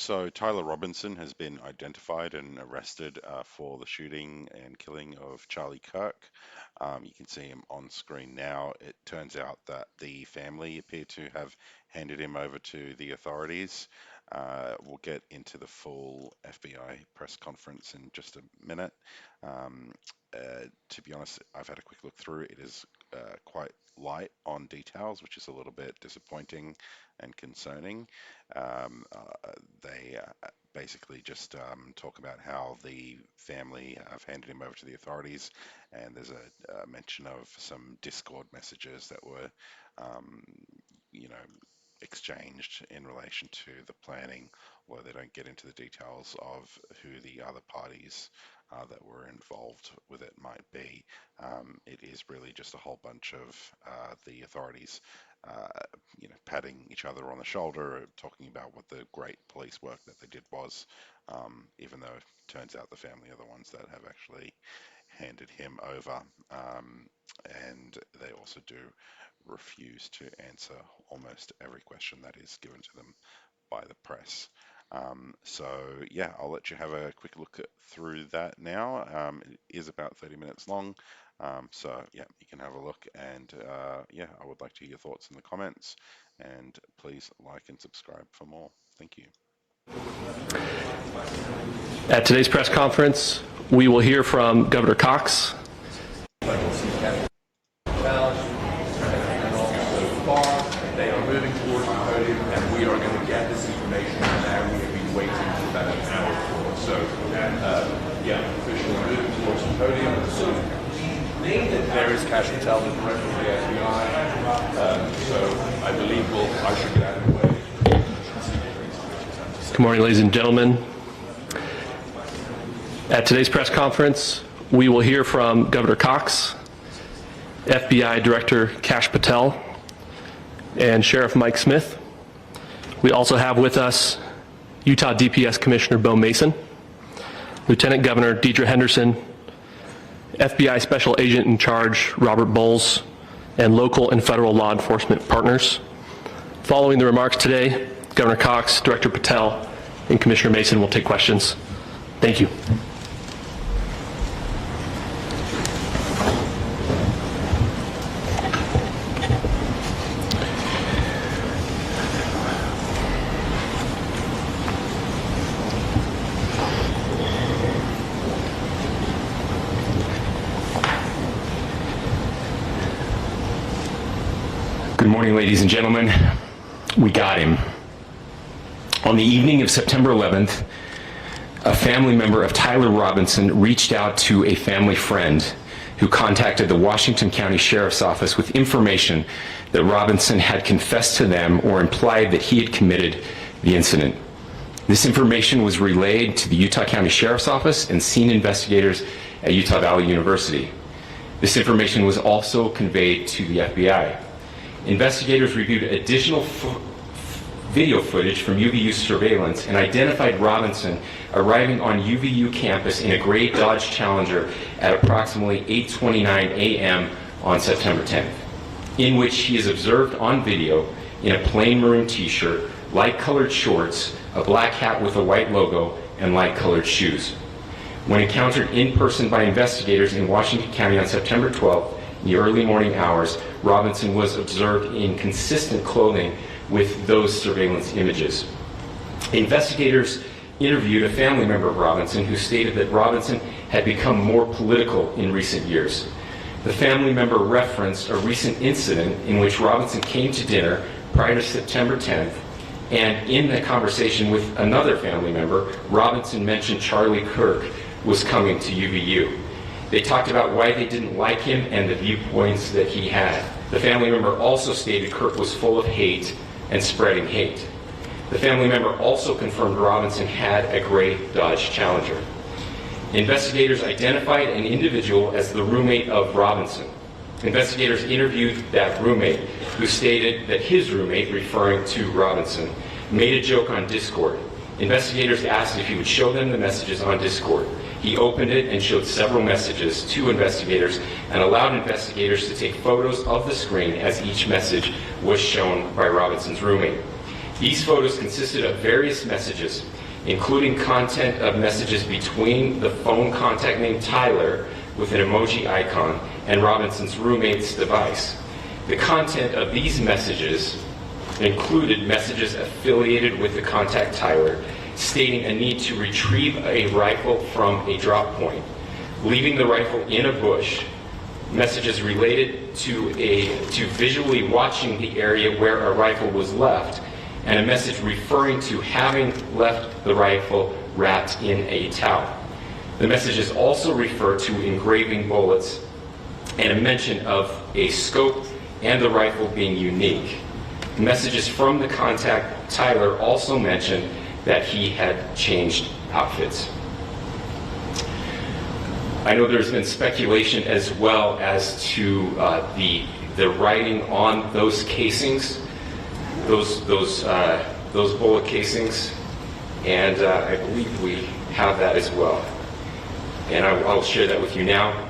So Tyler Robinson has been identified and arrested for the shooting and killing of Charlie Kirk. You can see him on screen now. It turns out that the family appear to have handed him over to the authorities. We'll get into the full FBI press conference in just a minute. To be honest, I've had a quick look through. It is quite light on details, which is a little bit disappointing and concerning. They basically just talk about how the family have handed him over to the authorities, and there's a mention of some Discord messages that were, um, you know, exchanged in relation to the planning, although they don't get into the details of who the other parties that were involved with it might be. It is really just a whole bunch of the authorities uh, patting each other on the shoulder, talking about what the great police work that they did was, even though it turns out the family are the ones that have actually handed him over. And they also do refuse to answer almost every question that is given to them by the press. So yeah, I'll let you have a quick look through that now. It is about 30 minutes long. So yeah, you can have a look, and yeah, I would like to hear your thoughts in the comments, and please like and subscribe for more. Thank you. At today's press conference, we will hear from Governor Cox. They are moving towards the podium, and we are going to get this information now. We have been waiting for about an hour for. So, yeah, officially moving towards the podium. So, there is Cash Patel, the director of the FBI. So, I believe I should get out of the way. Good morning, ladies and gentlemen. At today's press conference, we will hear from Governor Cox, FBI Director Cash Patel, and Sheriff Mike Smith. We also have with us Utah DPS Commissioner Bo Mason, Lieutenant Governor Deidre Henderson, FBI Special Agent in Charge Robert Bowles, and local and federal law enforcement partners. Following the remarks today, Governor Cox, Director Patel, and Commissioner Mason will take questions. Thank you. Good morning, ladies and gentlemen. We got him. On the evening of September 11th, a family member of Tyler Robinson reached out to a family friend who contacted the Washington County Sheriff's Office with information that Robinson had confessed to them or implied that he had committed the incident. This information was relayed to the Utah County Sheriff's Office and scene investigators at Utah Valley University. This information was also conveyed to the FBI. Investigators reviewed additional video footage from UVU surveillance and identified Robinson arriving on UVU campus in a gray Dodge Challenger at approximately 8:29 a.m. on September 10th, in which he is observed on video in a plain maroon t-shirt, light-colored shorts, a black hat with a white logo, and light-colored shoes. When encountered in person by investigators in Washington County on September 12th, in the early morning hours, Robinson was observed in consistent clothing with those surveillance images. Investigators interviewed a family member of Robinson who stated that Robinson had become more political in recent years. The family member referenced a recent incident in which Robinson came to dinner prior to September 10th, and in the conversation with another family member, Robinson mentioned Charlie Kirk was coming to UVU. They talked about why they didn't like him and the viewpoints that he had. The family member also stated Kirk was full of hate and spreading hate. The family member also confirmed Robinson had a gray Dodge Challenger. Investigators identified an individual as the roommate of Robinson. Investigators interviewed that roommate, who stated that his roommate, referring to Robinson, made a joke on Discord. Investigators asked if he would show them the messages on Discord. He opened it and showed several messages to investigators and allowed investigators to take photos of the screen as each message was shown by Robinson's roommate. These photos consisted of various messages, including content of messages between the phone contact named Tyler with an emoji icon and Robinson's roommate's device. The content of these messages included messages affiliated with the contact Tyler, stating a need to retrieve a rifle from a drop point, leaving the rifle in a bush, messages related to visually watching the area where a rifle was left, and a message referring to having left the rifle wrapped in a towel. The messages also refer to engraving bullets and a mention of a scope and the rifle being unique. Messages from the contact Tyler also mentioned that he had changed outfits. I know there's been speculation as well as to the writing on those casings, those bullet casings, and I believe we have that as well. And I'll share that with you now.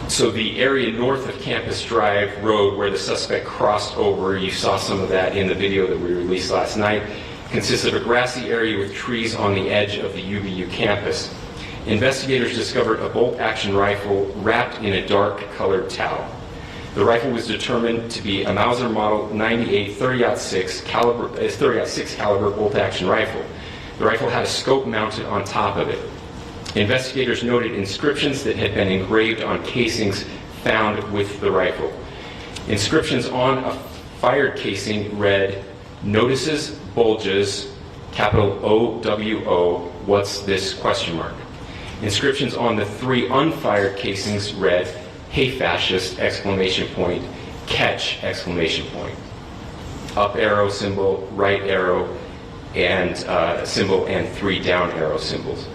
So the area north of Campus Drive Road where the suspect crossed over, you saw some of that in the video that we released last night, consists of a grassy area with trees on the edge of the UVU campus. Investigators discovered a bolt-action rifle wrapped in a dark-colored towel. The rifle was determined to be a Mauser Model 98 30-06 caliber bolt-action rifle. The rifle had a scope mounted on top of it. Investigators noted inscriptions that had been engraved on casings found with the rifle. Inscriptions on a fired casing read, "Notices, bulges, capital OWO, what's this, question mark." Inscriptions on the 3 unfired casings read, "Hey fascist, exclamation point, catch, exclamation point." Up arrow symbol, right arrow, and symbol, and 3 down arrow symbols.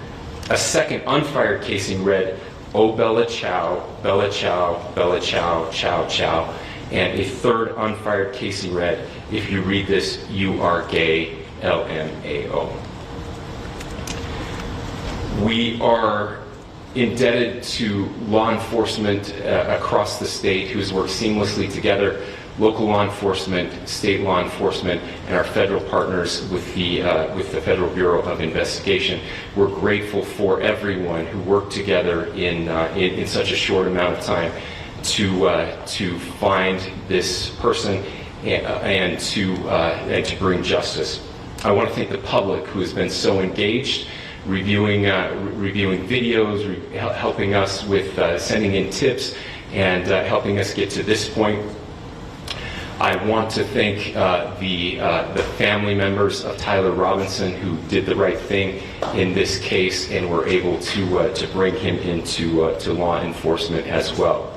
A second unfired casing read, "Oh Bella Chow, Bella Chow, Bella Chow, Chow Chow," and a third unfired casing read, "If you read this, you are gay, LMAO." We are indebted to law enforcement across the state who's worked seamlessly together, local law enforcement, state law enforcement, and our federal partners with the Federal Bureau of Investigation. We're grateful for everyone who worked together in such a short amount of time to find this person and to bring justice. I want to thank the public who has been so engaged, reviewing videos, helping us with sending in tips, and helping us get to this point. I want to thank the family members of Tyler Robinson who did the right thing in this case and were able to bring him into to law enforcement as well.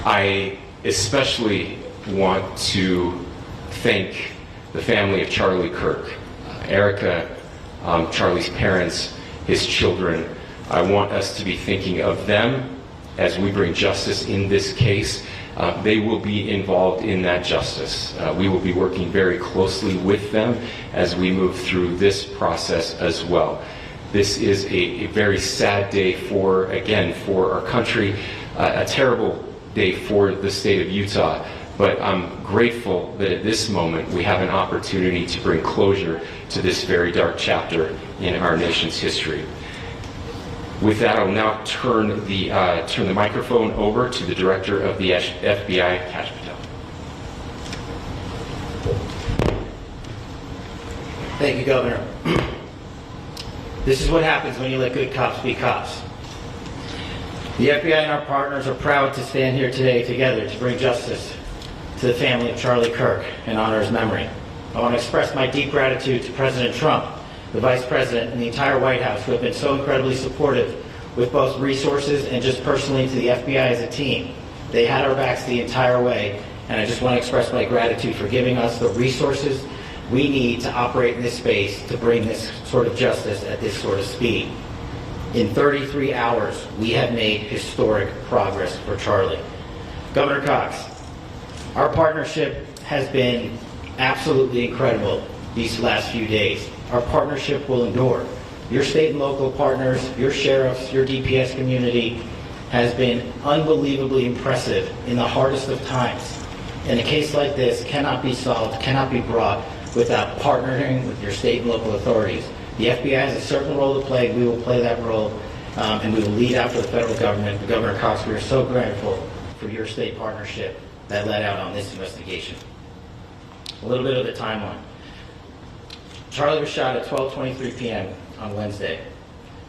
I especially want to thank the family of Charlie Kirk, Erica, Charlie's parents, his children. I want us to be thinking of them as we bring justice in this case. They will be involved in that justice. We will be working very closely with them as we move through this process as well. This is a very sad day for our country, a terrible day for the state of Utah, but I'm grateful that at this moment we have an opportunity to bring closure to this very dark chapter in our nation's history. With that, I'll now turn the microphone over to the Director of the FBI, Kash Patel. Thank you, Governor. This is what happens when you let good cops be cops. The FBI and our partners are proud to stand here today together to bring justice to the family of Charlie Kirk and honor his memory. I want to express my deep gratitude to President Trump, the Vice President, and the entire White House who have been so incredibly supportive with both resources and just personally to the FBI as a team. They had our backs the entire way, and I just want to express my gratitude for giving us the resources we need to operate in this space to bring this sort of justice at this sort of speed. In 33 hours, we have made historic progress for Charlie. Governor Cox, our partnership has been absolutely incredible these last few days. Our partnership will endure. Your state and local partners, your sheriffs, your DPS community has been unbelievably impressive in the hardest of times. And a case like this cannot be solved, cannot be brought without partnering with your state and local authorities. The FBI has a certain role to play. We will play that role, and we will lead out for the federal government. Governor Cox, we are so grateful for your state partnership that led out on this investigation. A little bit of the timeline. Charlie was shot at 12:23 p.m. on Wednesday.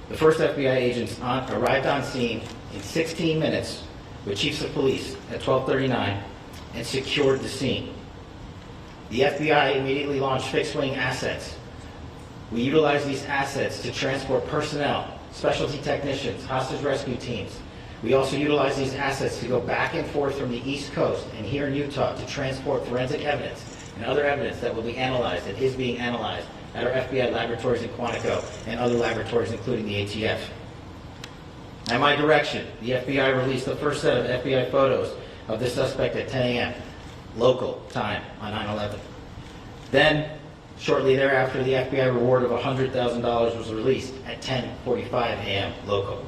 The first FBI agents arrived on scene in 16 minutes with chiefs of police at 12:39 and secured the scene. The FBI immediately launched fixed-wing assets. We utilized these assets to transport personnel, specialty technicians, hostage rescue teams. We also utilized these assets to go back and forth from the East Coast and here in Utah to transport forensic evidence and other evidence that will be analyzed and is being analyzed at our FBI laboratories in Quantico and other laboratories, including the ATF. At my direction, the FBI released the first set of FBI photos of the suspect at 10 a.m. local time on 9/11. Then, shortly thereafter, the FBI reward of $100,000 was released at 10:45 a.m. local.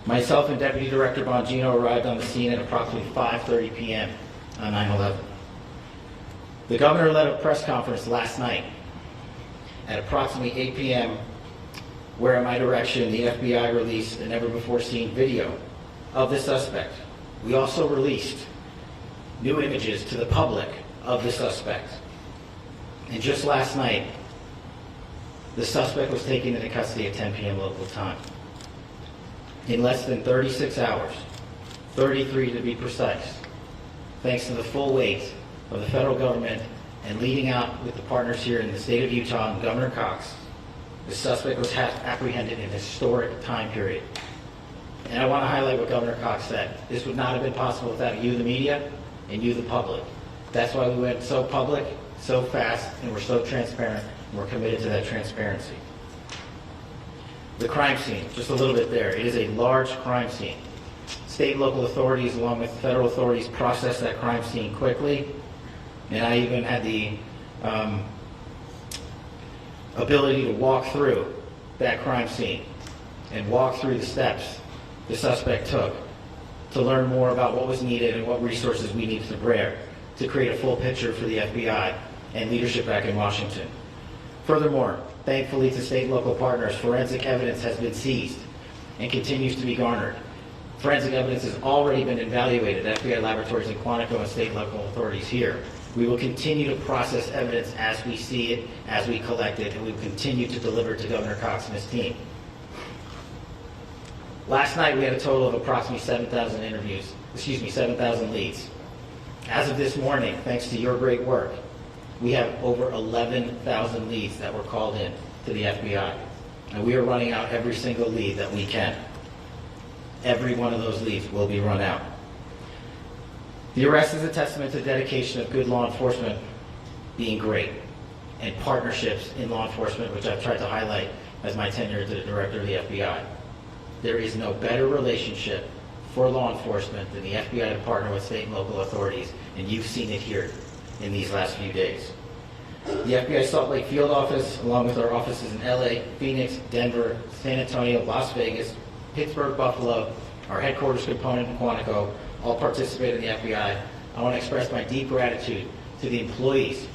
Myself and Deputy Director Bongino arrived on the scene at approximately 5:30 p.m. on 9/11. The governor led a press conference last night at approximately 8 p.m., where at my direction, the FBI released a never-before-seen video of the suspect. We also released new images to the public of the suspect. And just last night, the suspect was taken into custody at 10 p.m. local time. In less than 36 hours, 33 to be precise, thanks to the full weight of the federal government and leading out with the partners here in the state of Utah and Governor Cox, the suspect was apprehended in a historic time period. And I want to highlight what Governor Cox said. This would not have been possible without you, the media, and you, the public. That's why we went so public, so fast, and we're so transparent, and we're committed to that transparency. The crime scene, just a little bit there. It is a large crime scene. State and local authorities, along with federal authorities, processed that crime scene quickly, and I even had the ability to walk through that crime scene and walk through the steps the suspect took to learn more about what was needed and what resources we needed to bear to create a full picture for the FBI and leadership back in Washington. Furthermore, thankfully to state and local partners, forensic evidence has been seized and continues to be garnered. Forensic evidence has already been evaluated at FBI laboratories in Quantico and state and local authorities here. We will continue to process evidence as we see it, as we collect it, and we will continue to deliver to Governor Cox and his team. Last night, we had a total of approximately 7,000 leads. As of this morning, thanks to your great work, we have over 11,000 leads that were called in to the FBI. And we are running out every single lead that we can. Every one of those leads will be run out. The arrest is a testament to the dedication of good law enforcement being great and partnerships in law enforcement, which I've tried to highlight as my tenure as the director of the FBI. There is no better relationship for law enforcement than the FBI to partner with state and local authorities, and you've seen it here in these last few days. The FBI Salt Lake field office, along with our offices in LA, Phoenix, Denver, San Antonio, Las Vegas, Pittsburgh, Buffalo, our headquarters component in Quantico, all participate in the FBI. I want to express my deep gratitude to the employees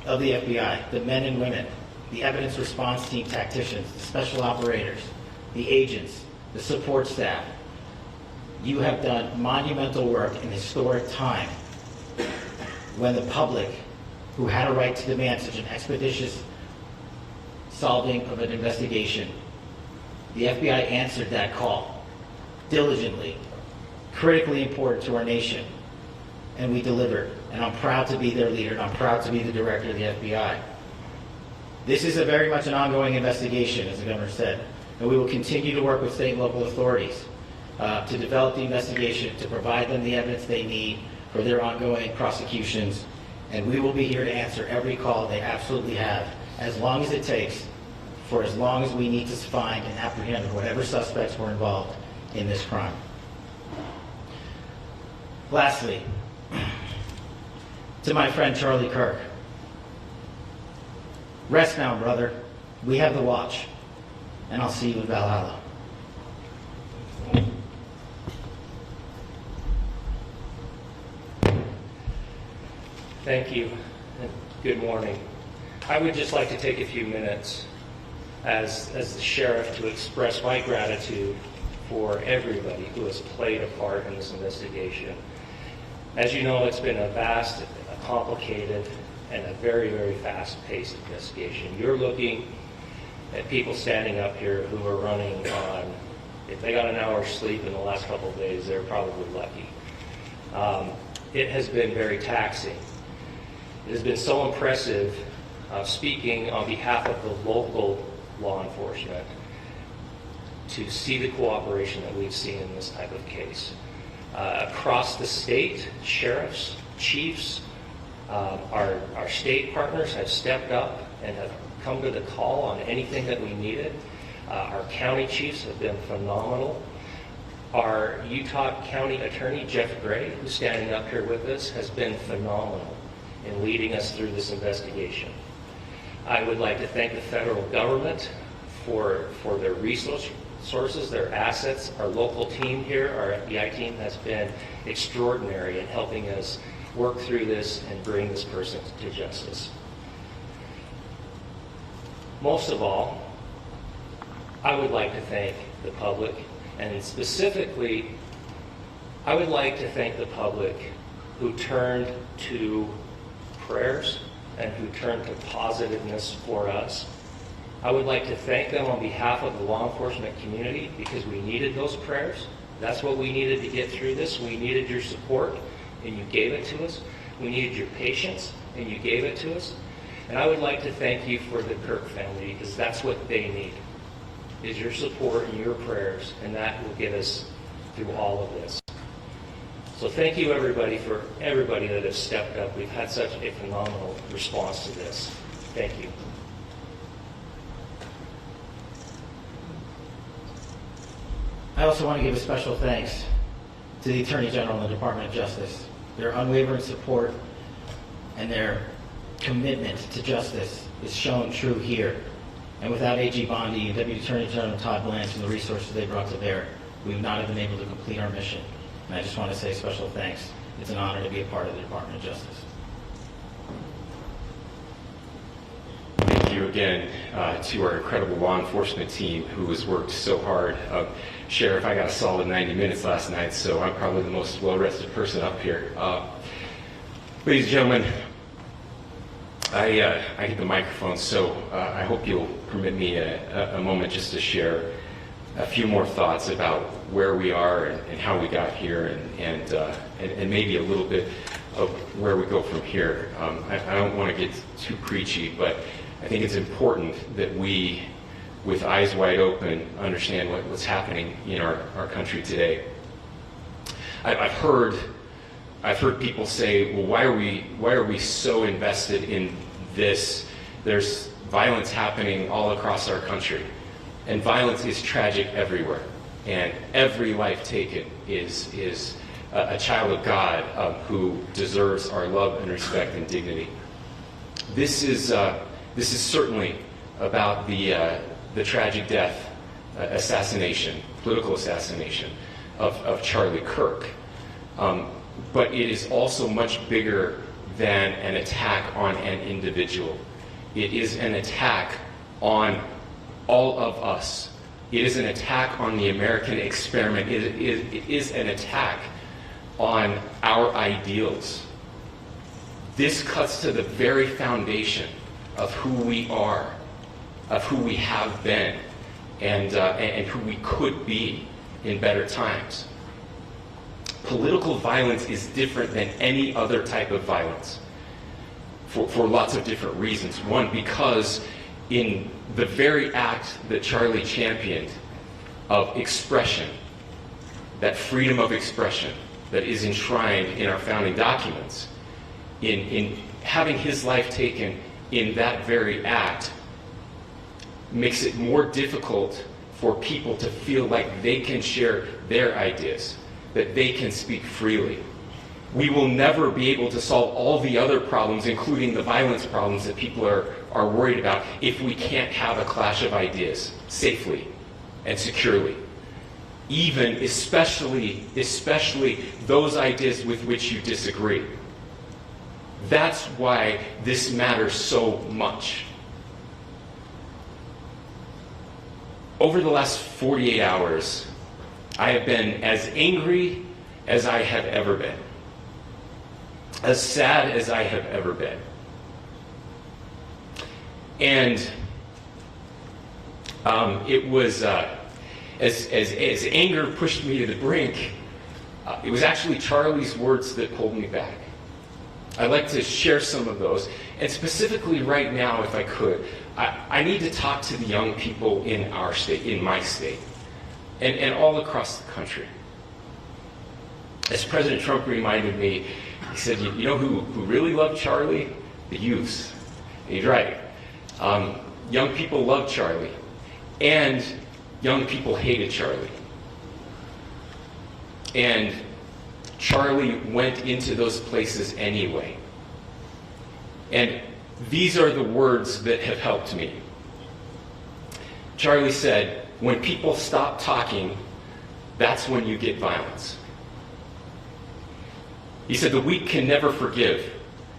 of the FBI, the men and women, the evidence response team tacticians, the special operators, the agents, the support staff. You have done monumental work in historic time when the public, who had a right to demand such an expeditious solving of an investigation, the FBI answered that call diligently, critically important to our nation, and we delivered. And I'm proud to be their leader, and I'm proud to be the director of the FBI. This is very much an ongoing investigation, as the governor said, and we will continue to work with state and local authorities to develop the investigation, to provide them the evidence they need for their ongoing prosecutions, and we will be here to answer every call they absolutely have, as long as it takes, for as long as we need to find and apprehend whatever suspects were involved in this crime. Lastly, to my friend Charlie Kirk, rest now, brother. We have the watch, and I'll see you in Valhalla. Thank you, and good morning. I would just like to take a few minutes as the sheriff to express my gratitude for everybody who has played a part in this investigation. As you know, it's been a vast, a complicated, and a very, very fast-paced investigation. You're looking at people standing up here who are running on, if they got an hour's sleep in the last couple of days, they're probably lucky. It has been very taxing. It has been so impressive speaking on behalf of the local law enforcement to see the cooperation that we've seen in this type of case. Across the state, sheriffs, chiefs, our state partners have stepped up and have come to the call on anything that we needed. Our county chiefs have been phenomenal. Our Utah County Attorney, Jeff Gray, who's standing up here with us, has been phenomenal in leading us through this investigation. I would like to thank the federal government for their resources, their assets. Our local team here, our FBI team, has been extraordinary in helping us work through this and bring this person to justice. Most of all, I would like to thank the public, and specifically, I would like to thank the public who turned to prayers and who turned to positiveness for us. I would like to thank them on behalf of the law enforcement community because we needed those prayers. That's what we needed to get through this. We needed your support, and you gave it to us. We needed your patience, and you gave it to us. And I would like to thank you for the Kirk family because that's what they need, is your support and your prayers, and that will get us through all of this. So thank you everybody for everybody that has stepped up. We've had such a phenomenal response to this. Thank you. I also want to give a special thanks to the Attorney General and the Department of Justice. Their unwavering support and their commitment to justice is shown true here. And without AG Bondi and Deputy Attorney General Todd Blanche and the resources they brought to bear, we would not have been able to complete our mission. And I just want to say special thanks. It's an honor to be a part of the Department of Justice. Thank you again to our incredible law enforcement team who has worked so hard. Sheriff, I got a solid 90 minutes last night, so I'm probably the most well-rested person up here. Ladies and gentlemen, I get the microphone, so I hope you'll permit me a moment just to share a few more thoughts about where we are and how we got here, and maybe a little bit of where we go from here. I don't want to get too preachy, but I think it's important that we, with eyes wide open, understand what's happening in our country today. I've heard people say, well, why are we so invested in this? There's violence happening all across our country, and violence is tragic everywhere, and every life taken is a child of God who deserves our love and respect and dignity. This is certainly about the tragic death, political assassination of Charlie Kirk. But it is also much bigger than an attack on an individual. It is an attack on all of us. It is an attack on the American experiment. It is an attack on our ideals. This cuts to the very foundation of who we are, of who we have been, and who we could be in better times. Political violence is different than any other type of violence for lots of different reasons. One, because in the very act that Charlie championed of expression, that freedom of expression that is enshrined in our founding documents, in having his life taken in that very act, makes it more difficult for people to feel like they can share their ideas, that they can speak freely. We will never be able to solve all the other problems, including the violence problems that people are worried about, if we can't have a clash of ideas safely and securely. Especially those ideas with which you disagree. That's why this matters so much. Over the last 48 hours, I have been as angry as I have ever been, as sad as I have ever been. And it was, as anger pushed me to the brink, it was actually Charlie's words that pulled me back. I'd like to share some of those. And specifically right now, if I could, I need to talk to the young people in our state, in my state, and all across the country. As President Trump reminded me, he said, you know who really loved Charlie? The youths. And he's right. Young people loved Charlie, and young people hated Charlie. And Charlie went into those places anyway. And these are the words that have helped me. Charlie said, when people stop talking, that's when you get violence. He said, the weak can never forgive.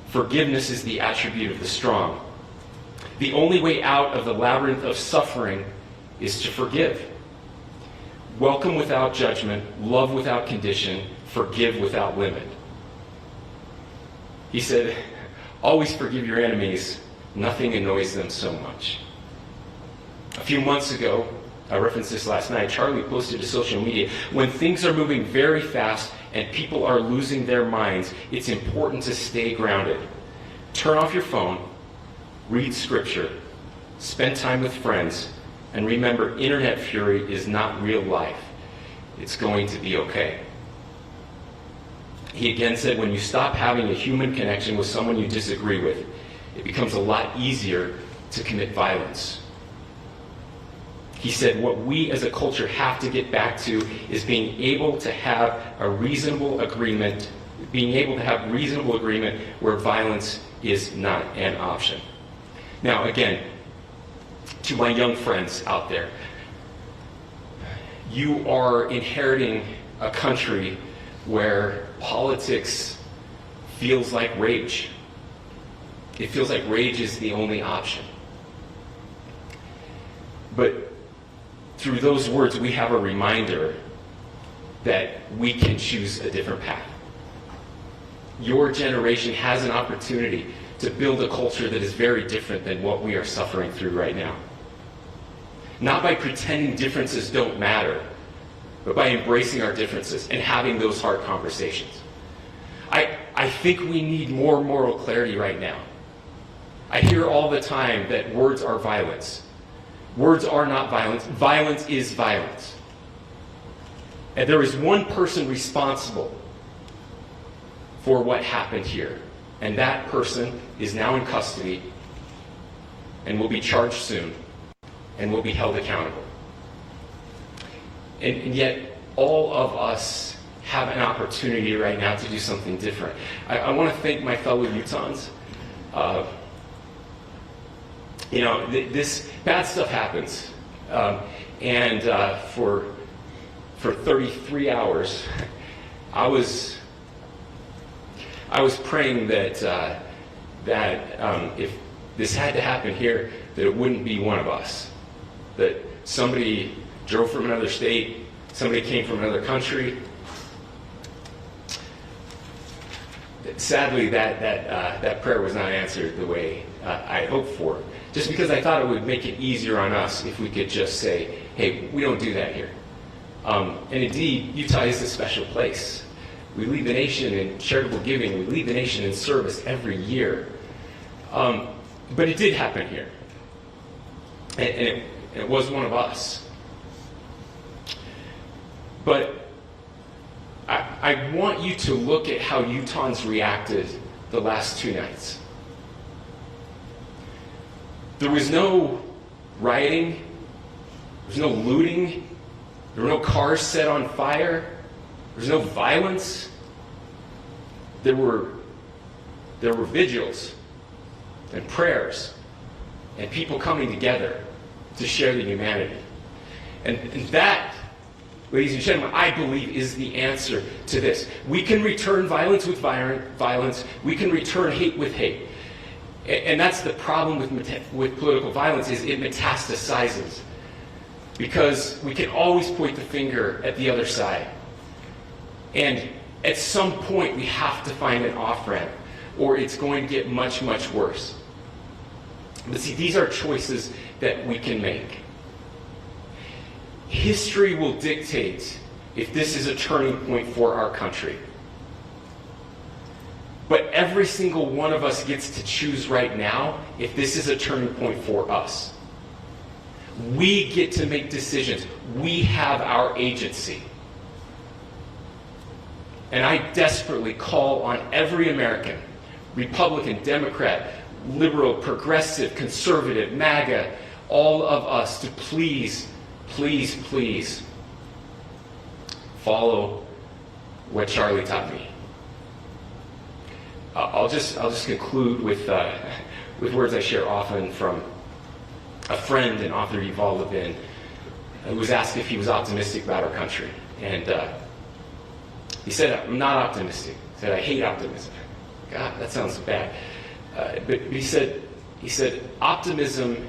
Forgiveness is the attribute of the strong. The only way out of the labyrinth of suffering is to forgive. Welcome without judgment, love without condition, forgive without limit. He said, always forgive your enemies. Nothing annoys them so much. A few months ago, I referenced this last night, Charlie posted to social media, when things are moving very fast and people are losing their minds, it's important to stay grounded. Turn off your phone, read scripture, spend time with friends, and remember, internet fury is not real life. It's going to be okay. He again said, when you stop having a human connection with someone you disagree with, it becomes a lot easier to commit violence. He said, what we as a culture have to get back to is being able to have a reasonable agreement, where violence is not an option. Now, again, to my young friends out there, you are inheriting a country where politics feels like rage. It feels like rage is the only option. But through those words, we have a reminder that we can choose a different path. Your generation has an opportunity to build a culture that is very different than what we are suffering through right now. Not by pretending differences don't matter, but by embracing our differences and having those hard conversations. I think we need more moral clarity right now. I hear all the time that words are violence. Words are not violence. Violence is violence. And there is one person responsible for what happened here. And that person is now in custody and will be charged soon and will be held accountable. And yet, all of us have an opportunity right now to do something different. I want to thank my fellow Utahns. This bad stuff happens. For 33 hours, I was praying that if this had to happen here, that it wouldn't be one of us. That somebody drove from another state, somebody came from another country. Sadly, that prayer was not answered the way I hoped for. Just because I thought it would make it easier on us if we could just say, hey, we don't do that here. And indeed, Utah is a special place. We lead the nation in charitable giving. We lead the nation in service every year. But it did happen here. And it was one of us. But I want you to look at how Utahns reacted the last 2 nights. There was no rioting. There was no looting. There were no cars set on fire. There was no violence. There were vigils and prayers and people coming together to share the humanity. And that ladies and gentlemen, I believe is the answer to this. We can return violence with violence. We can return hate with hate. And that's the problem with political violence, is it metastasizes. Because we can always point the finger at the other side. And at some point, we have to find an off-ramp, or it's going to get much, much worse. But see, these are choices that we can make. History will dictate if this is a turning point for our country. But every single one of us gets to choose right now if this is a turning point for us. We get to make decisions. We have our agency. And I desperately call on every American, Republican, Democrat, liberal, progressive, conservative, MAGA, all of us to please, please, please follow what Charlie taught me. I'll just conclude with words I share often from a friend and author, Yuval Levin, who was asked if he was optimistic about our country. And he said, I'm not optimistic. He said, I hate optimism. God, that sounds bad. But he said, optimism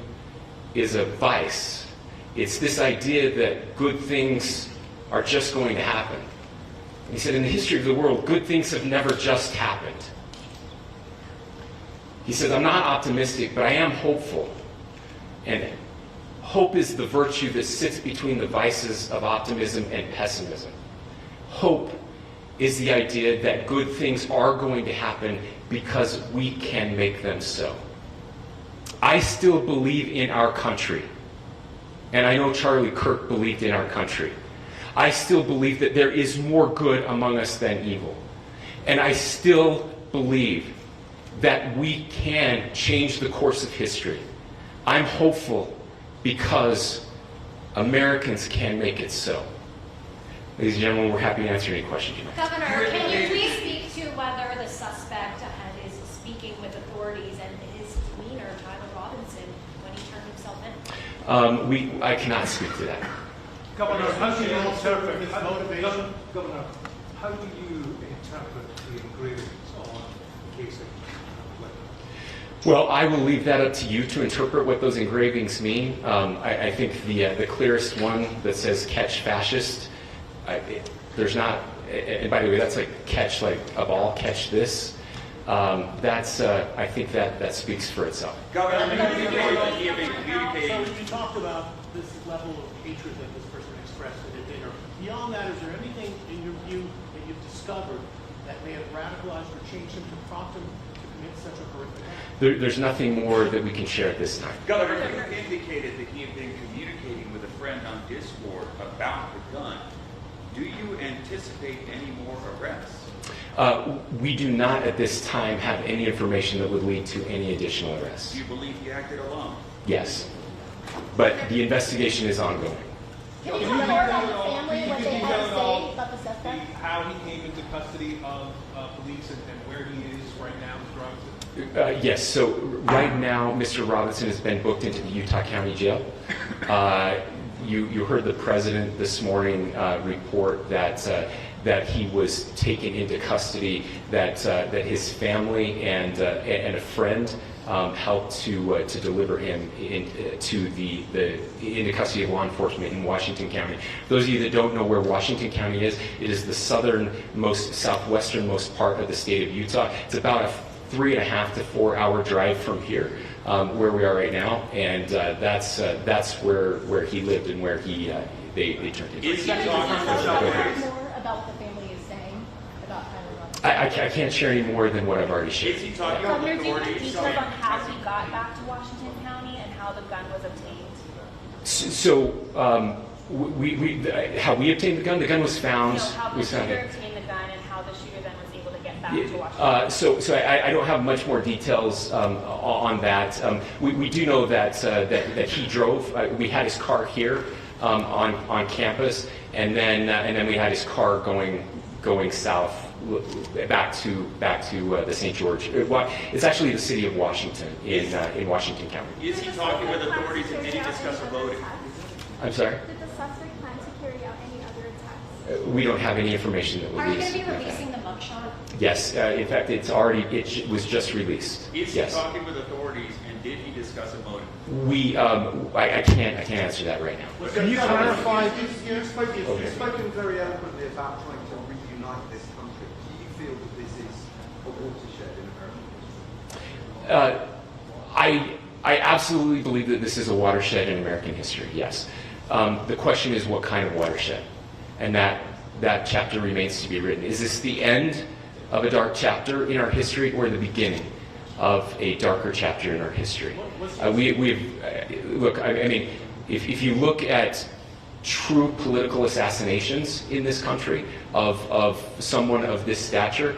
is a vice. It's this idea that good things are just going to happen. And he said, in the history of the world, good things have never just happened. He said, I'm not optimistic, but I am hopeful. And hope is the virtue that sits between the vices of optimism and pessimism. Hope is the idea that good things are going to happen because we can make them so. I still believe in our country. And I know Charlie Kirk believed in our country. I still believe that there is more good among us than evil. And I still believe that we can change the course of history. I'm hopeful because Americans can make it so. Ladies and gentlemen, we're happy to answer any questions you may have. Governor, can you please speak to whether the suspect is speaking with authorities and his demeanor, Tyler Robinson, when he turned himself in? I cannot speak to that. Governor, how do you interpret his motivation? Governor, how do you interpret the engravings on the case of Well, I will leave that up to you to interpret what those engravings mean. I think the clearest one that says "catch fascist," there's not, and by the way, that's like catch like a ball, catch this. That's I think that speaks for itself. Governor, so you talked about this level of hatred that this person expressed at a dinner. Beyond that, is there anything in your view that you've discovered that may have radicalized or changed him to prompt him to commit such a horrific act? There's nothing more that we can share at this time. Governor, you indicated that he had been communicating with a friend on Discord about the gun. Do you anticipate any more arrests? We do not at this time have any information that would lead to any additional arrests. Do you believe he acted alone? Yes, but the investigation is ongoing. Can you report on the family what they had to say about the suspect? How he came into custody of police and where he is right now, Mr. Robinson? Yes, so right now, Mr. Robinson has been booked into the Utah County Jail. You heard the president this morning report that he was taken into custody, that his family and a friend helped to deliver him into custody of law enforcement in Washington County. Those of you that don't know where Washington County is, it is the southernmost, southwesternmost part of the state of Utah. It's about a 3.5 to 4 hour drive from here, where we are right now, and that's where he lived and where they turned him. Is he talking More about what the family is saying about Tyler Robinson? I can't share any more than what I've already shared. Is he talking Governor, with do you have authorities? details on how he got back to Washington County and how the gun was obtained? So, how we obtained the gun? The gun was found. No, how the was found shooter in- obtained the gun and how the shooter then was able to get back to Washington. So I don't have much more details on that. We do know that he drove. We had his car here on campus, and then we had his car going south back to the St. George. It's actually the city of Washington in Washington County. Is he talking with authorities and did he discuss a voting? I'm sorry. Did the suspect plan to carry out any other We don't have any information that Are you going released. to be releasing the mugshot? Yes, in fact, it was just released. Is he Yes. talking with authorities, and did he discuss a motive? I can't answer that right now. Can you clarify? You've spoken very eloquently about trying to reunite this country. Do you feel that this is a watershed in American history? I absolutely believe that this is a watershed in American history, yes. The question is what kind of watershed? And that chapter remains to be written. Is this the end of a dark chapter in our history or the beginning of a darker chapter in our history? Look, I mean, if you look at true political assassinations in this country of someone of this stature,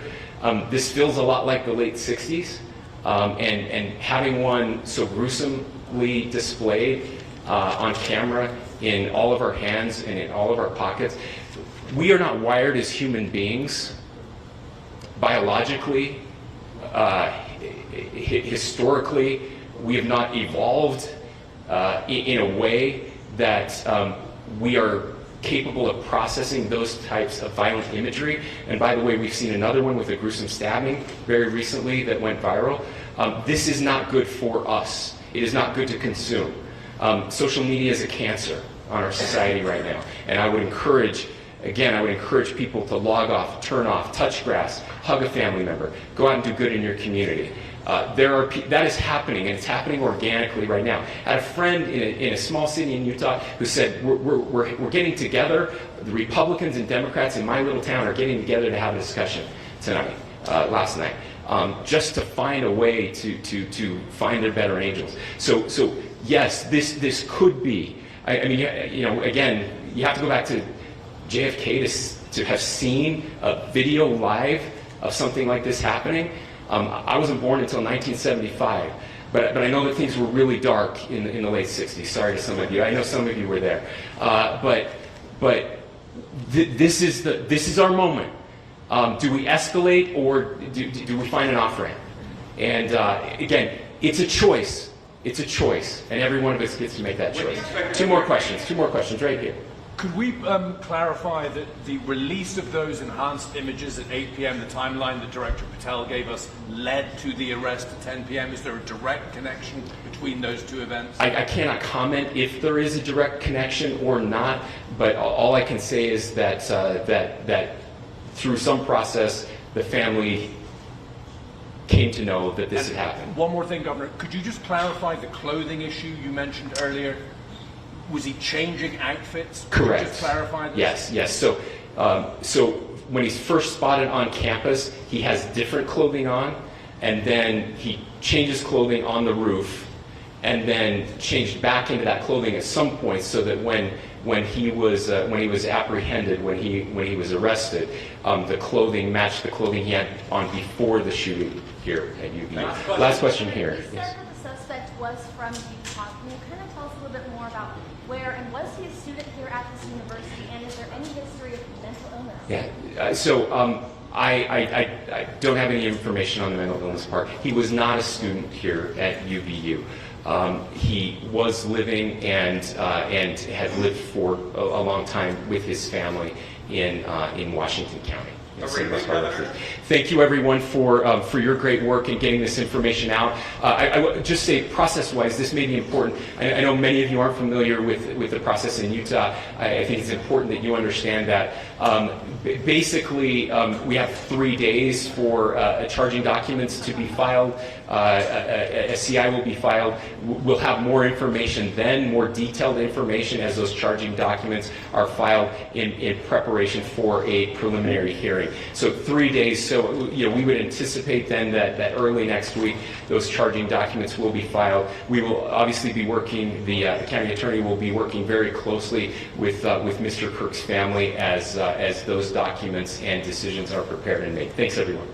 this feels a lot like the late 60s. And having one so gruesomely displayed on camera in all of our hands and in all of our pockets, we are not wired as human beings biologically, historically. We have not evolved in a way that we are capable of processing those types of violent imagery. And by the way, we've seen another one with a gruesome stabbing very recently that went viral. This is not good for us. It is not good to consume. Social media is a cancer on our society right now. And I would encourage people to log off, turn off, touch grass, hug a family member, go out and do good in your community. That is happening, and it's happening organically right now. I had a friend in a small city in Utah who said, we're getting together, the Republicans and Democrats in my little town are getting together to have a discussion tonight, last night, just to find a way to find their better angels. So yes, this could be, I mean, again, you have to go back to JFK to have seen a video live of something like this happening. I wasn't born until 1975, but I know that things were really dark in the late 60s. Sorry to some of you. I know some of you were there. This is our moment. Do we escalate or do we find an off-ramp? And again, it's a choice. It's a choice, and every one of us gets to make that choice. Two more questions right here. Could we clarify that the release of those enhanced images at 8 p.m., the timeline that Director Patel gave us, led to the arrest at 10 p.m.? Is there a direct connection between those two events? I cannot comment if there is a direct connection or not, but all I can say is that that through some process, the family came to know that this had happened. One more thing, Governor. Could you just clarify the clothing issue you mentioned earlier? Was he changing outfits? Correct. Could you just clarify this? Yes. So when he's first spotted on campus, he has different clothing on, and then he changes clothing on the roof, and then changed back into that clothing at some point, so that when he was apprehended, when he was arrested, the clothing matched the clothing he had on before the shooting here at UVU. Last question here. You said that the suspect was from Utah. Can you kind of tell us a little bit more about where, and was he a student here at this university, and is there any history of mental illness? Yeah, so I don't have any information on the mental illness part. He was not a student here at UVU. He was living and had lived for a long time with his family in Washington County. Thank you, everyone, for your great work in getting this information out. I would just say, process-wise, this may be important. I know many of you aren't familiar with the process in Utah. I think it's important that you understand that. Basically, we have 3 days for charging documents to be filed. A CI will be filed. We'll have more information then, more detailed information as those charging documents are filed in preparation for a preliminary hearing. So 3 days. So we would anticipate then that early next week those charging documents will be filed. We will obviously be working. The county attorney will be working very closely with Mr. Kirk's family as those documents and decisions are prepared and made. Thanks, everyone.